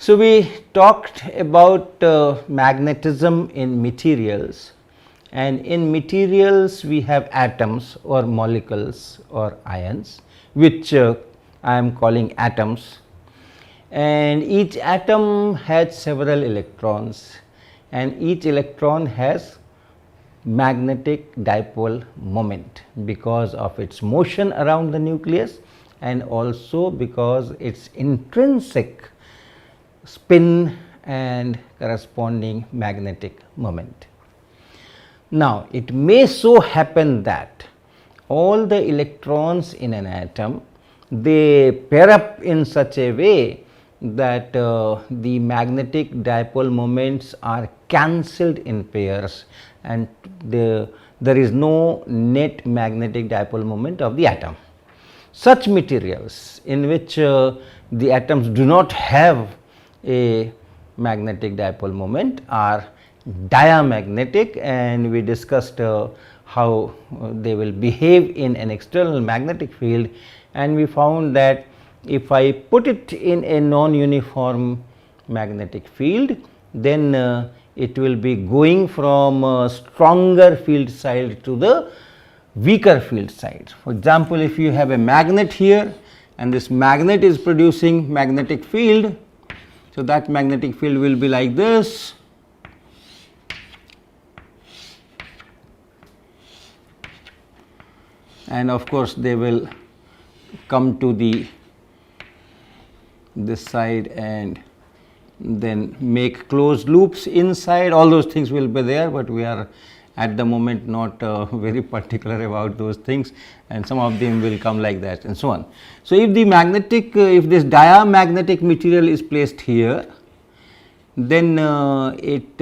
So, we talked about magnetism in materials, and in materials we have atoms or molecules or ions, which I am calling atoms, and each atom has several electrons, and each electron has magnetic dipole moment because of its motion around the nucleus and also because its intrinsic spin and corresponding magnetic moment. Now, it may so happen that all the electrons in an atom, they pair up in such a way that the magnetic dipole moments are cancelled in pairs, and there is no net magnetic dipole moment of the atom. Such materials in which the atoms do not have a magnetic dipole moment are diamagnetic, and we discussed how they will behave in an external magnetic field, and we found that if I put it in a non-uniform magnetic field, then it will be going from stronger field side to the weaker field side. For example, if you have a magnet here and this magnet is producing magnetic field, so that magnetic field will be like this, and of course, they will come to this side and then make closed loops inside. All those things will be there, but we are at the moment not very particular about those things, and some of them will come like that and so on. So, if the magnetic if this diamagnetic material is placed here, then it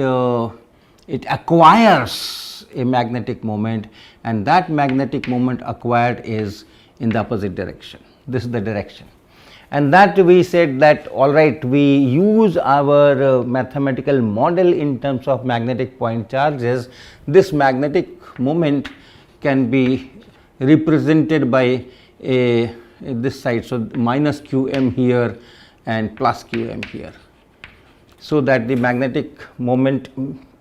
acquires a magnetic moment, and that magnetic moment acquired is in the opposite direction. This is the direction, and that we said that all right, we use our mathematical model in terms of magnetic point charges. This magnetic moment can be represented by this side, so minus qm here and plus qm here, so that the magnetic moment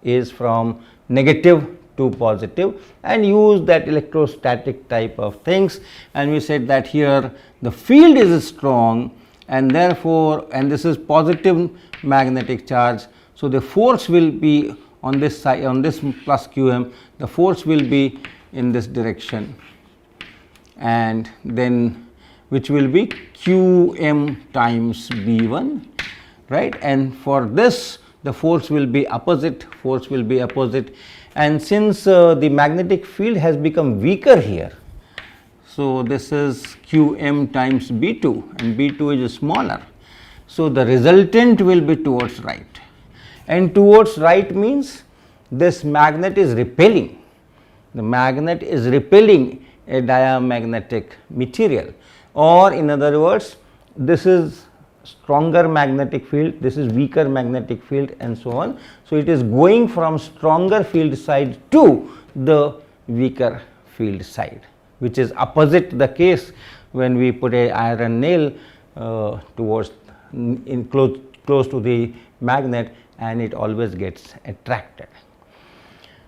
is from negative to positive, and use that electrostatic type of things. And we said that here the field is strong, and therefore, and this is positive magnetic charge. So, the force will be on this side, on this plus qm, the force will be in this direction, and then which will be qm times b1, right, and for this the force will be opposite, and since the magnetic field has become weaker here, so this is qm times b2, and b2 is smaller. So, the resultant will be towards right, and towards right means this magnet is repelling, the magnet is repelling a diamagnetic material, or in other words, this is stronger magnetic field, this is weaker magnetic field, and so on. So, it is going from stronger field side to the weaker field side, which is opposite the case when we put a iron nail towards close to the magnet, and it always gets attracted.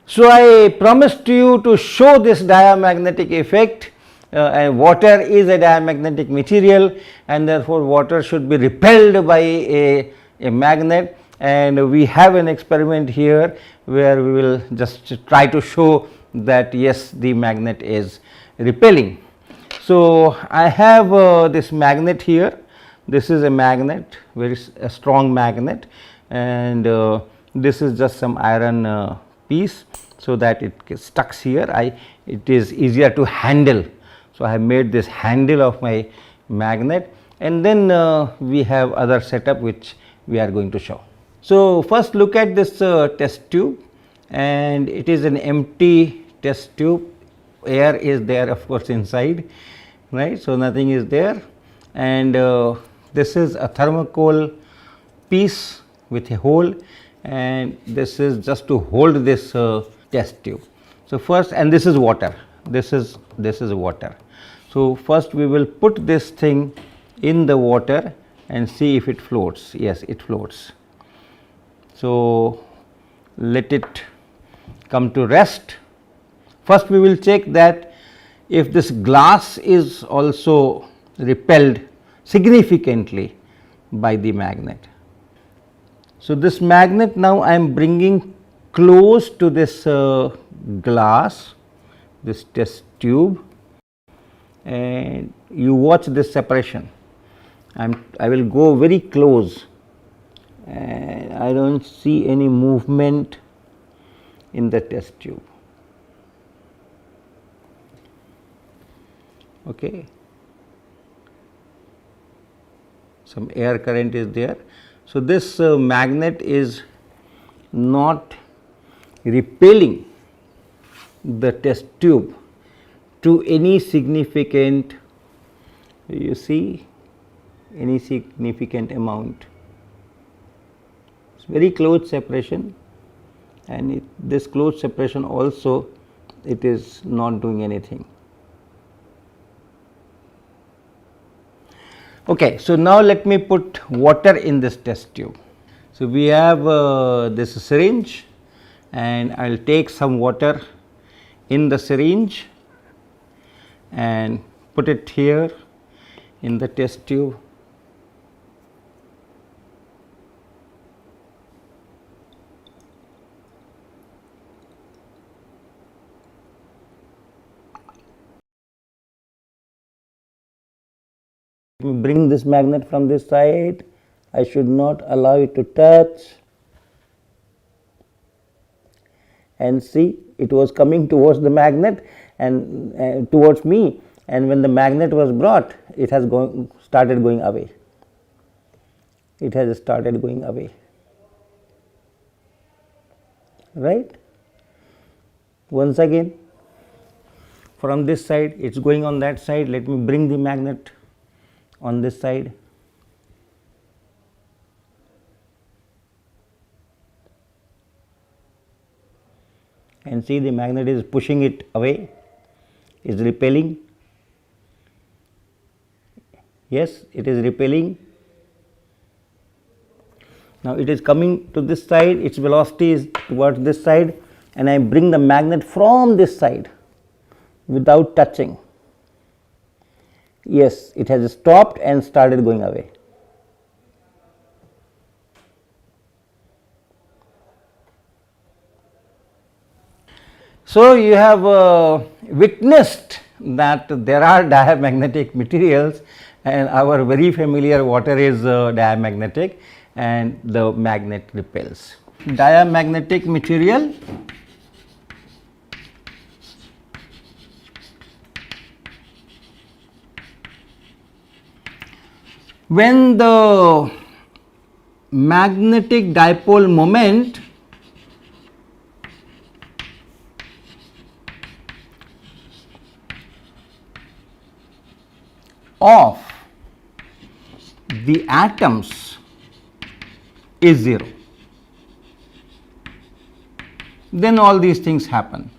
So, I promised you to show this diamagnetic effect. And water is a diamagnetic material, and therefore, water should be repelled by a magnet, and we have an experiment here where we will just try to show that yes, the magnet is repelling. So, I have this magnet here, this is a magnet, very strong magnet, and this is just some iron piece, so that it stuck here. It is easier to handle. So, I have made this handle of my magnet, and then we have other setup which we are going to show. So, first look at this test tube, and it is an empty test tube, air is there of course inside, right. So, nothing is there, and this is a thermocol piece with a hole, and this is just to hold this test tube. So, first, and this is water, this is water. So, first we will put this thing in the water, and see if it floats. Yes, it floats. So, let it come to rest. First we will check that if this glass is also repelled significantly by the magnet. So, this magnet now I am bringing close to this glass, this test tube, and you watch this separation. I will go very close, and I do not see any movement in the test tube. Okay. Some air current is there. So, this magnet is not repelling the test tube to any significant, you see, any significant amount. It is very close separation, and this close separation also it is not doing anything. Okay, so now let me put water in this test tube. So, we have this syringe, and I will take some water in the syringe and put it here in the test tube. Bring this magnet from this side. I should not allow it to touch, and see, it was coming towards the magnet and towards me, and when the magnet was brought, it has started going away. It has started going away, right. Once again, from this side it is going on that side. Let me bring the magnet on this side. And see, the magnet is pushing it away, is repelling. Yes, it is repelling. Now, it is coming to this side, its velocity is towards this side, and I bring the magnet from this side without touching. Yes, it has stopped and started going away. So, you have witnessed that there are diamagnetic materials, and our very familiar water is diamagnetic, and the magnet repels. Diamagnetic material when the magnetic dipole moment of the atoms is 0, then all these things happen.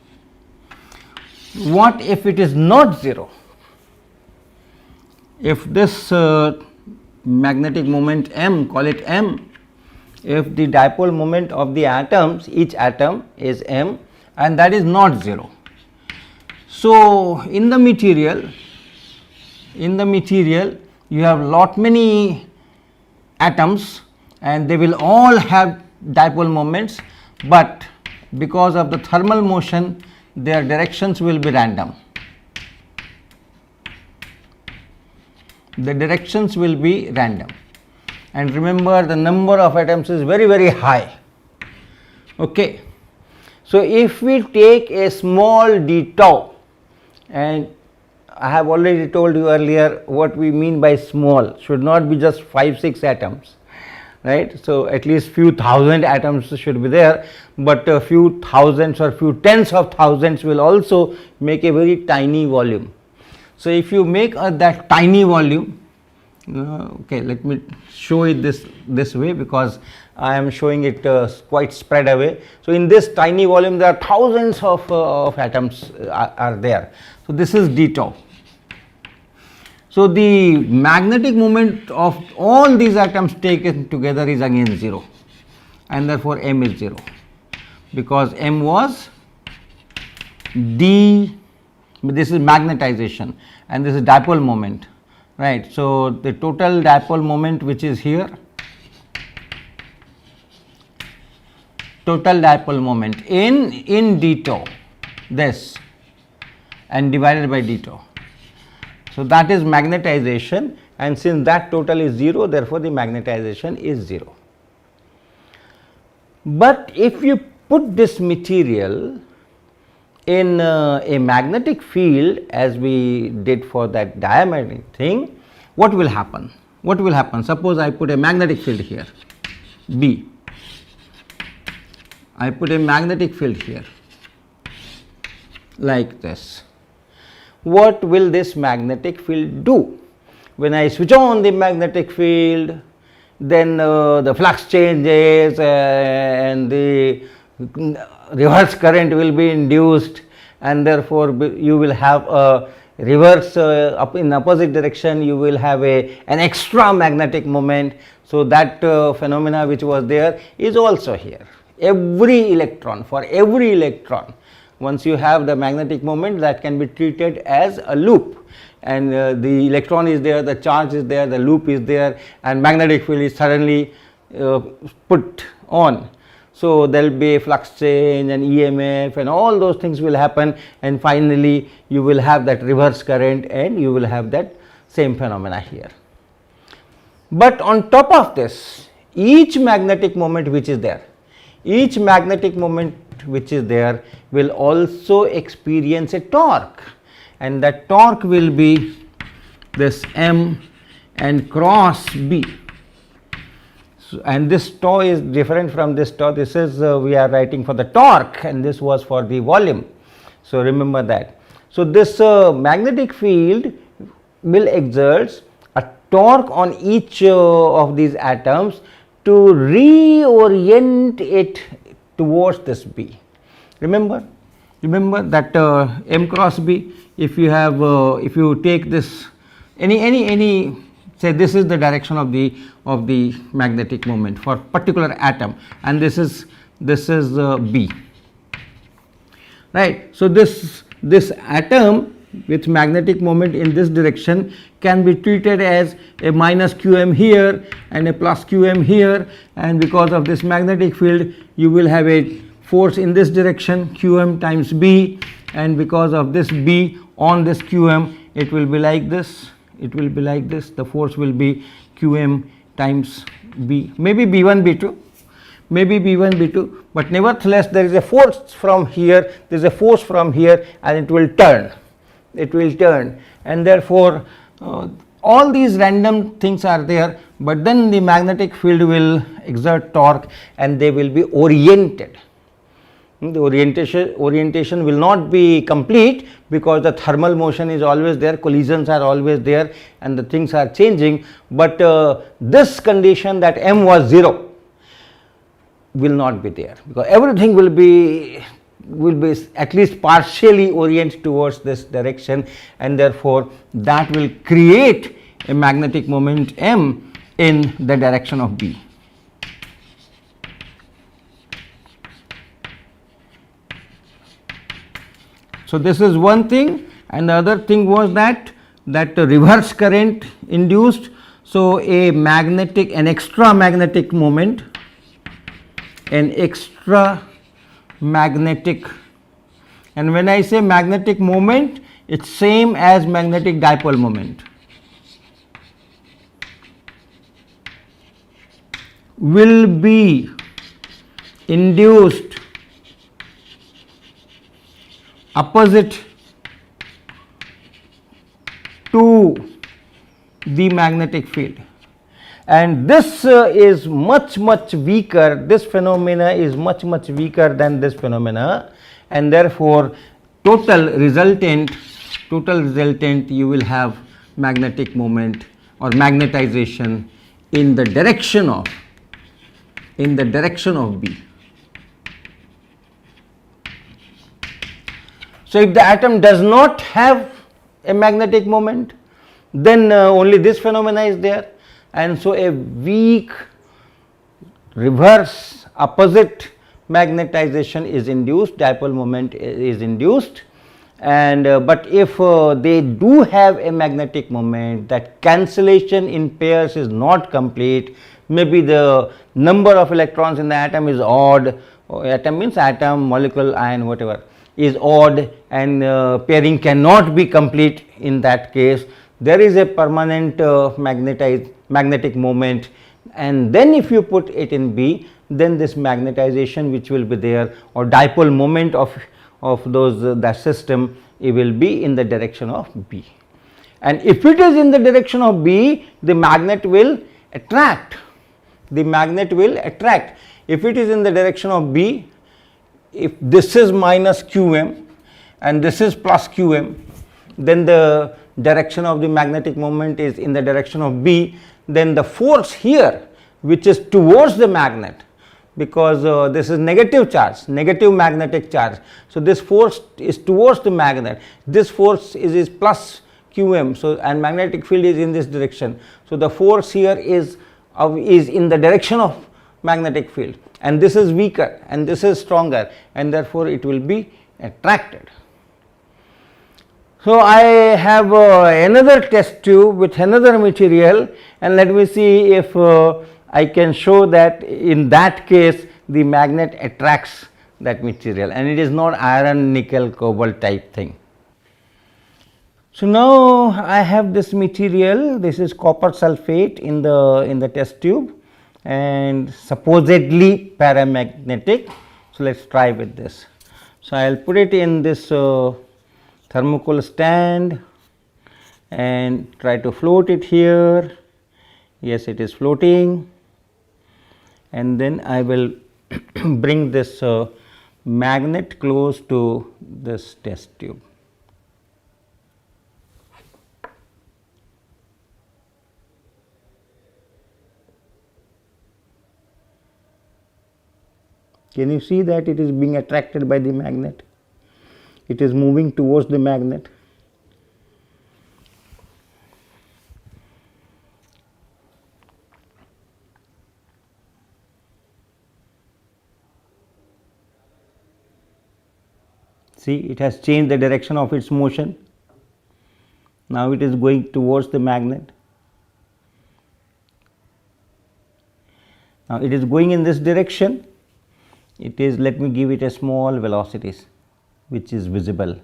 What if it is not 0? If this magnetic moment m, call it m, if the dipole moment of the atoms, each atom is m, and that is not 0. So, in the material you have lot many atoms, and they will all have dipole moments, but because of the thermal motion their directions will be random. The directions will be random, and remember, the number of atoms is very, very high. Okay. So, if we take a small d tau, and I have already told you earlier what we mean by small, should not be just 5-6 atoms, right. So, at least few thousand atoms should be there, but a few thousands or few tens of thousands will also make a very tiny volume. So, if you make that tiny volume, okay, let me show it this way, because I am showing it quite spread away. So, in this tiny volume there are thousands of atoms are there. So, this is d tau. So, the magnetic moment of all these atoms taken together is again 0, and therefore, M is 0, because M was d, this is magnetization and this is dipole moment, right. So, the total dipole moment which is here, total dipole moment in d tau, this, and divided by d tau. So, that is magnetization, and since that total is 0, therefore, the magnetization is 0. But if you put this material in a magnetic field as we did for that diamagnetic thing, what will happen? What will happen? Suppose I put a magnetic field here, B. I put a magnetic field here like this. What will this magnetic field do? When I switch on the magnetic field, then the flux changes and the reverse current will be induced, and therefore, you will have a reverse up in opposite direction, you will have an extra magnetic moment. So, that phenomena which was there is also here. Every electron, for every electron, once you have the magnetic moment, that can be treated as a loop, and the electron is there, the charge is there, the loop is there, and magnetic field is suddenly put on. So, there will be a flux change and EMF and all those things will happen, and finally, you will have that reverse current and you will have that same phenomena here. But on top of this, each magnetic moment which is there, each magnetic moment which is there will also experience a torque, and that torque will be this M and cross B. So, and this tau is different from this tau. This is we are writing for the torque, and this was for the volume. So, remember that. So, this magnetic field will exert a torque on each of these atoms to reorient it towards this B. Remember that M cross B, if you have if you take this any say this is the direction of the magnetic moment for particular atom, and this is B, right. So, this atom with magnetic moment in this direction can be treated as a minus qm here and a plus qm here, and because of this magnetic field you will have a force in this direction qm times B, and because of this B on this qm it will be like this, it will be like this, the force will be qm times B, maybe B1 B2, maybe B1 B2, but nevertheless there is a force from here, there is a force from here, and it will turn, and therefore all these random things are there, but then the magnetic field will exert torque and they will be oriented. The orientation will not be complete because the thermal motion is always there, collisions are always there, and the things are changing, but this condition that M was 0 will not be there, because everything will be at least partially oriented towards this direction, and therefore that will create a magnetic moment M in the direction of B. So, this is one thing, and the other thing was that reverse current induced. So, an extra magnetic moment, and when I say magnetic moment, it's same as magnetic dipole moment, will be induced opposite to the magnetic field, and this is much weaker, this phenomena is much weaker than this phenomena, and therefore total resultant you will have magnetic moment or magnetization in the direction of B. So, if the atom does not have a magnetic moment, then only this phenomena is there, and so a weak reverse opposite magnetization is induced, dipole moment is induced. And but if they do have a magnetic moment, that cancellation in pairs is not complete, maybe the number of electrons in the atom is odd, atom means atom, molecule, ion, whatever is odd, and pairing cannot be complete. In that case, there is a permanent magnetic moment, and then if you put it in B, then this magnetization which will be there, or dipole moment of those that system, it will be in the direction of B. And if it is in the direction of B, the magnet will attract, the magnet will attract. If it is in the direction of B, if this is minus qm and this is plus qm, then the direction of the magnetic moment is in the direction of B, then the force here which is towards the magnet, because this is negative charge, negative magnetic charge. So, this force is towards the magnet, this force is plus qm. So, and magnetic field is in this direction. So, the force here is in the direction of magnetic field, and this is weaker and this is stronger, and therefore, it will be attracted. So, I have another test tube with another material, and let me see if I can show that in that case the magnet attracts that material, and it is not iron, nickel, cobalt type thing. So, now I have this material, this is copper sulphate in the test tube and supposedly paramagnetic. So, let us try with this. So, I will put it in this thermocol stand and try to float it here. Yes, it is floating. And then I will bring this magnet close to this test tube. Can you see that it is being attracted by the magnet? It is moving towards the magnet. See, it has changed the direction of its motion. Now, it is going towards the magnet. Now, it is going in this direction. It is, let me give it a small velocities which is visible.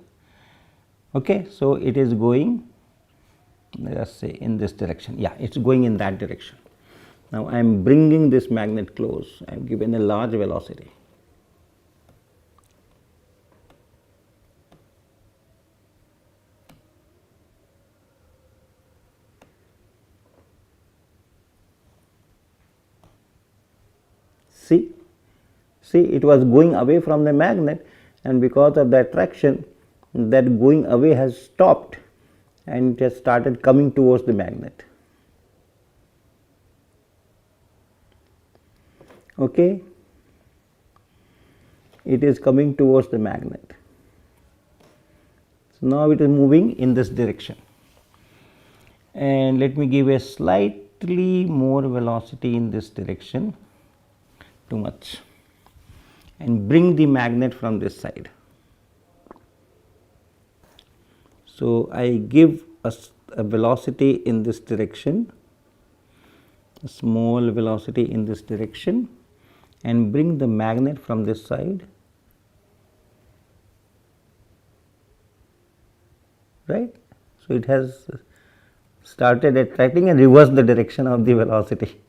Okay. So, it is going, let us say, in this direction. Yeah, it is going in that direction. Now, I am bringing this magnet close. I have given a large velocity. See, it was going away from the magnet, and because of the attraction, that going away has stopped and it has started coming towards the magnet. Okay. It is coming towards the magnet. So, now it is moving in this direction, and let me give a slightly more velocity in this direction, too much, and bring the magnet from this side. So, I give a velocity in this direction, a small velocity in this direction, and bring the magnet from this side, right. So, it has started attracting and reversed the direction of the velocity.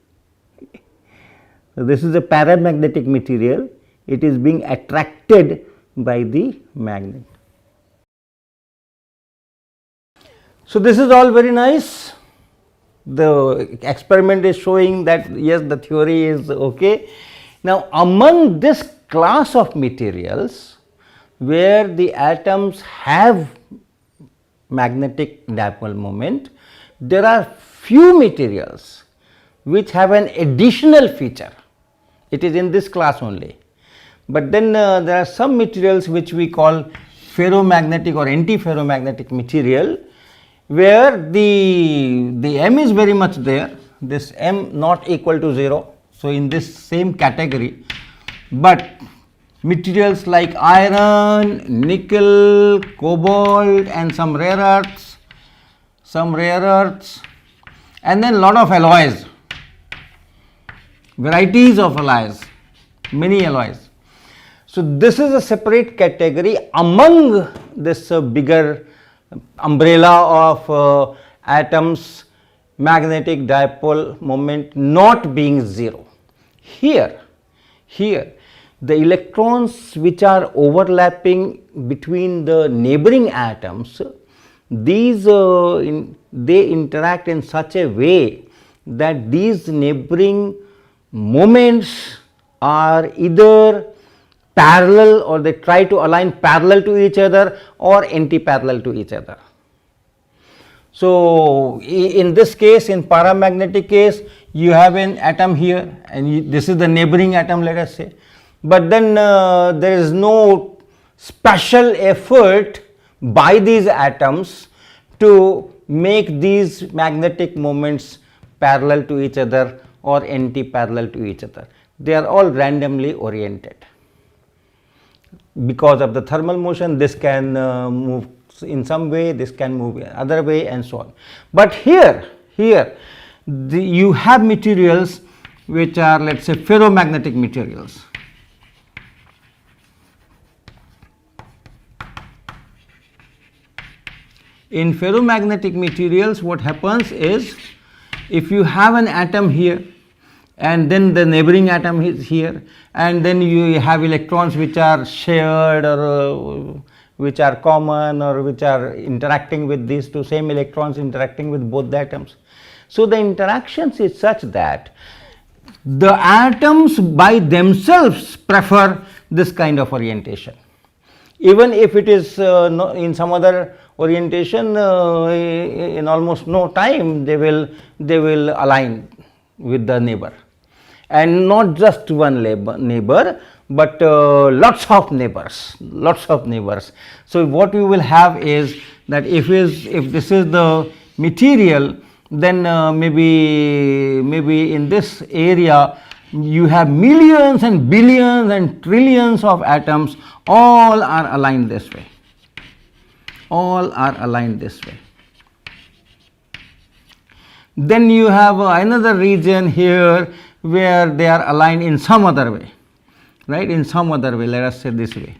So, this is a paramagnetic material, it is being attracted by the magnet. So, this is all very nice. The experiment is showing that yes, the theory is okay. Now, among this class of materials where the atoms have magnetic dipole moment, there are few materials which have an additional feature. It is in this class only, but then there are some materials which we call ferromagnetic or anti-ferromagnetic material, where the m is very much there, this m not equal to 0. So, in this same category, but materials like iron, nickel, cobalt and some rare earths, and then lot of alloys, varieties of alloys, many alloys. So, this is a separate category among this bigger umbrella of atoms, magnetic dipole moment not being 0. Here the electrons which are overlapping between the neighboring atoms, these they interact in such a way that these neighboring moments are either parallel, or they try to align parallel to each other or anti-parallel to each other. So, in this case, in paramagnetic case, you have an atom here and this is the neighboring atom, let us say, but then there is no special effort by these atoms to make these magnetic moments parallel to each other or anti-parallel to each other. They are all randomly oriented. Because of the thermal motion, this can move in some way, this can move in other way and so on. But here you have materials which are, let us say, ferromagnetic materials. In ferromagnetic materials, what happens is, if you have an atom here and then the neighboring atom is here, and then you have electrons which are shared or which are common or which are interacting with these two same electrons interacting with both the atoms. So, the interactions is such that the atoms by themselves prefer this kind of orientation. Even if it is in some other orientation, in almost no time they will align with the neighbor, and not just one neighbor, but lots of neighbors. So, what you will have is that if this is the material, then maybe in this area you have millions and billions and trillions of atoms, all are aligned this way, Then you have another region here where they are aligned in some other way, right, in some other way, let us say this way.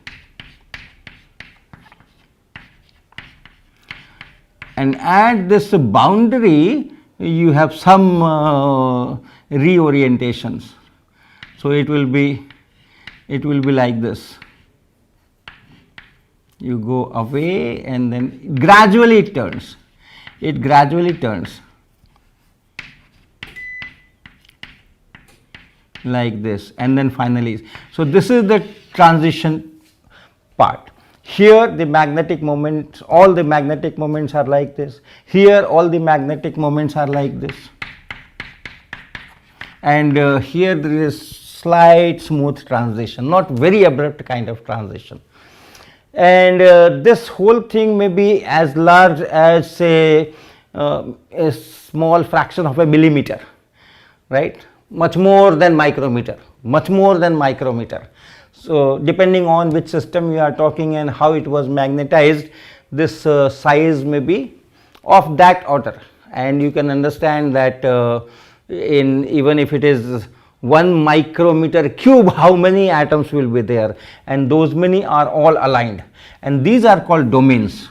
And at this boundary you have some reorientations. So, it will be like this. You go away and then gradually it turns, like this, and then finally. So, this is the transition part. Here the magnetic moments, all the magnetic moments are like this. Here all the magnetic moments are like this, and here there is slight smooth transition, not very abrupt kind of transition. And this whole thing may be as large as, say, a small fraction of a millimeter, right, much more than micrometer. So, depending on which system you are talking and how it was magnetized, this size may be of that order, and you can understand that even if it is 1 micrometer cube, how many atoms will be there, and those many are all aligned, and these are called domains.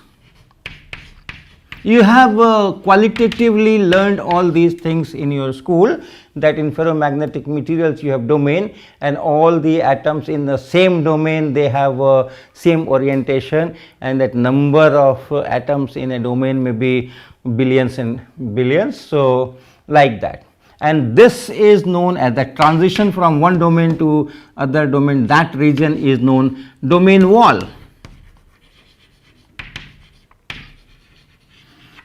You have qualitatively learned all these things in your school, that in ferromagnetic materials you have domain, and all the atoms in the same domain, they have same orientation, and that number of atoms in a domain may be billions and billions. So, like that. And this is known as the transition from one domain to other domain, that region is known domain wall.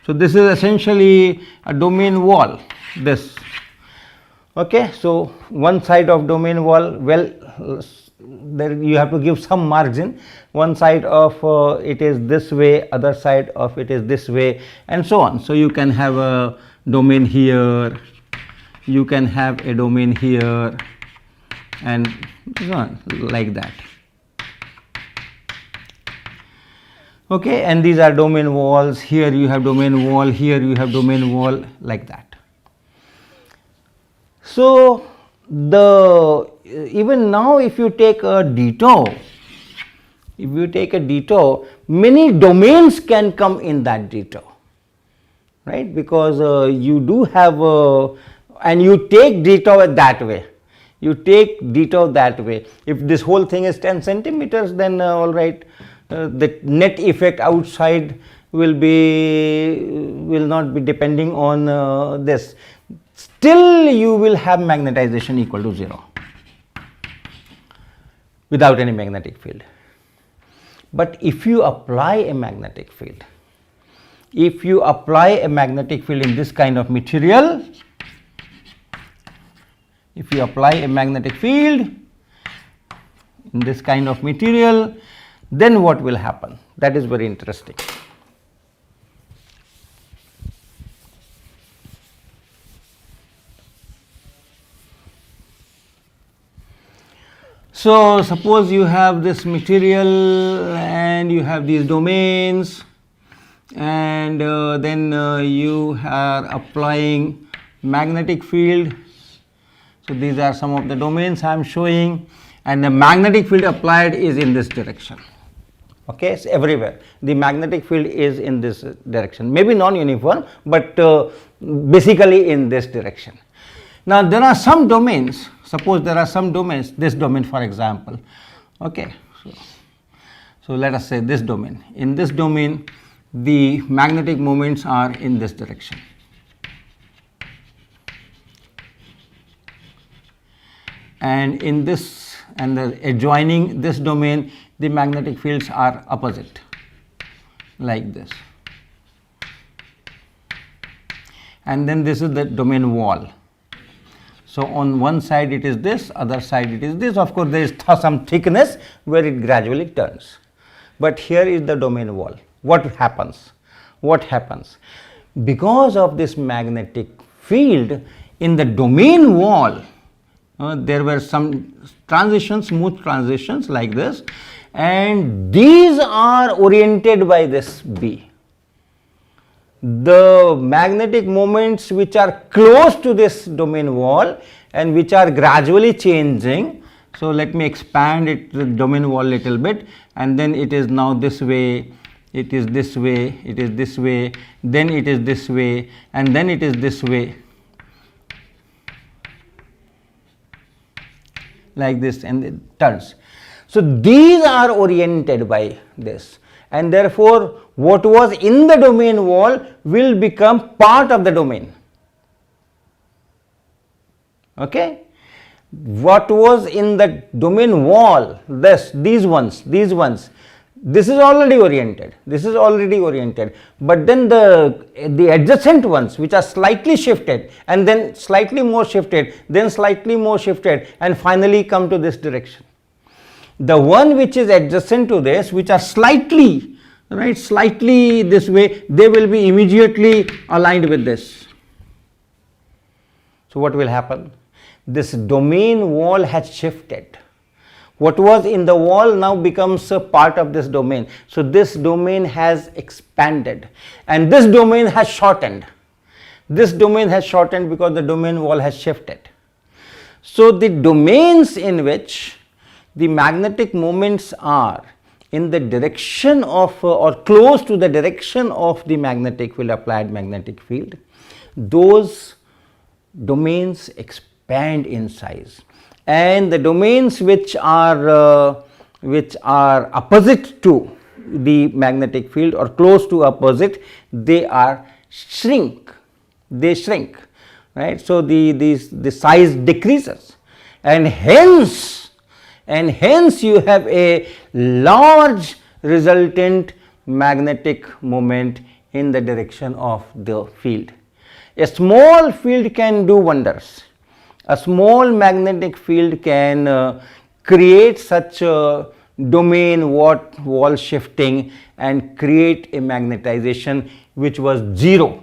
So, this is essentially a domain wall, this. Okay. So, one side of domain wall, well there you have to give some margin. One side of it is this way, other side of it is this way, and so on. So you can have a domain here, you can have a domain here, and so on, like that. Okay, and these are domain walls. Here you have domain wall, here you have domain wall, like that. So even now, if you take a detour, many domains can come in that detour, right? Because you do have and you take detour that way. If this whole thing is 10 centimeters, then all right, the net effect outside will not be depending on this. Still you will have magnetization equal to 0 without any magnetic field. But if you apply a magnetic field, in this kind of material, then what will happen? That is very interesting. So suppose you have this material and you have these domains, and then you are applying magnetic field. So these are some of the domains I am showing, and the magnetic field applied is in this direction. Okay, it's everywhere. The magnetic field is in this direction, maybe non-uniform, but basically in this direction. Now there are some domains. Suppose there are some domains, this domain for example. Okay, so let us say this domain. In this domain, the magnetic moments are in this direction. And in this and the adjoining this domain, the magnetic fields are opposite, like this. And then this is the domain wall. So on one side it is this, other side it is this. Of course, there is some thickness where it gradually turns. But here is the domain wall. What happens? Because of this magnetic field in the domain wall, there were some transitions, smooth transitions like this, and these are oriented by this B. The magnetic moments which are close to this domain wall and which are gradually changing. So let me expand it, the domain wall little bit, and then it is now this way, it is this way, it is this way, then it is this way, and then it is this way, like this, and it turns. So these are oriented by this, and therefore what was in the domain wall will become part of the domain. Okay, what was in the domain wall, these ones, this is already oriented, but then the adjacent ones which are slightly shifted, and then slightly more shifted, then slightly more shifted, and finally come to this direction. The one which is adjacent to this, which are slightly, right, slightly this way, they will be immediately aligned with this. So what will happen? This domain wall has shifted. What was in the wall now becomes a part of this domain. So this domain has expanded, and this domain has shortened. This domain has shortened because the domain wall has shifted. So the domains in which the magnetic moments are in the direction of or close to the direction of the magnetic field, applied magnetic field, those domains expand in size, and the domains which are opposite to the magnetic field or close to opposite, they shrink, right. So the size decreases, and hence you have a large resultant magnetic moment in the direction of the field. A small field can do wonders. A small magnetic field can create such a domain wall shifting and create a magnetization which was zero,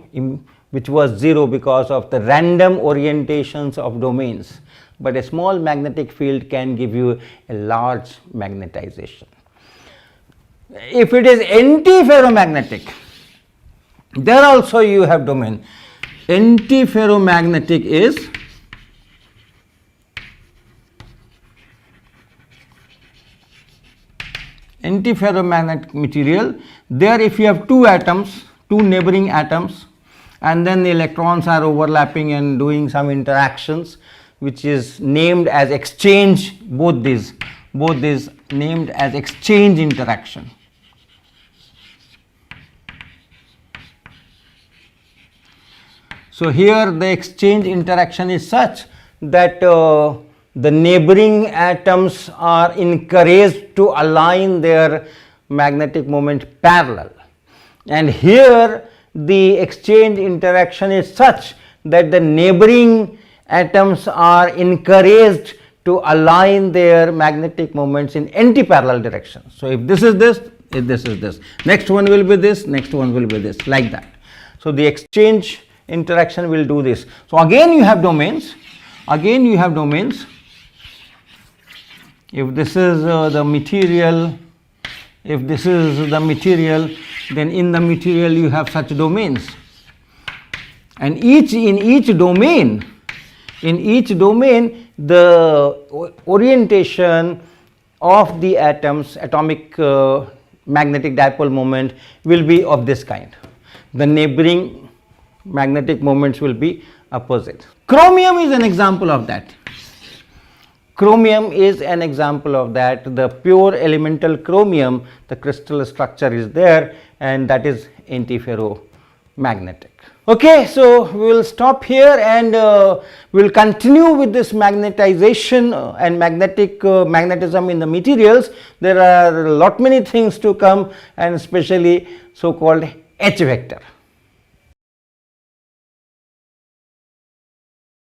because of the random orientations of domains. But a small magnetic field can give you a large magnetization. If it is anti-ferromagnetic, there also you have domain. Anti-ferromagnetic is anti-ferromagnetic material. There if you have two atoms, two neighboring atoms, and then the electrons are overlapping and doing some interactions which is named as exchange, both these named as exchange interaction. So here the exchange interaction is such that the neighboring atoms are encouraged to align their magnetic moment parallel, and here the exchange interaction is such that the neighboring atoms are encouraged to align their magnetic moments in anti-parallel direction. So if this is this, if this is this, next one will be this, next one will be this, like that. So the exchange interaction will do this. So again you have domains, if this is the material, then in the material you have such domains, and in each domain the orientation of the atoms, atomic magnetic dipole moment, will be of this kind. The neighboring magnetic moments will be opposite. Chromium is an example of that. The pure elemental chromium, the crystal structure is there, and that is antiferromagnetic. Okay, so we will stop here, and we will continue with this magnetization and magnetism in the materials. There are many things to come, and especially so called H vector.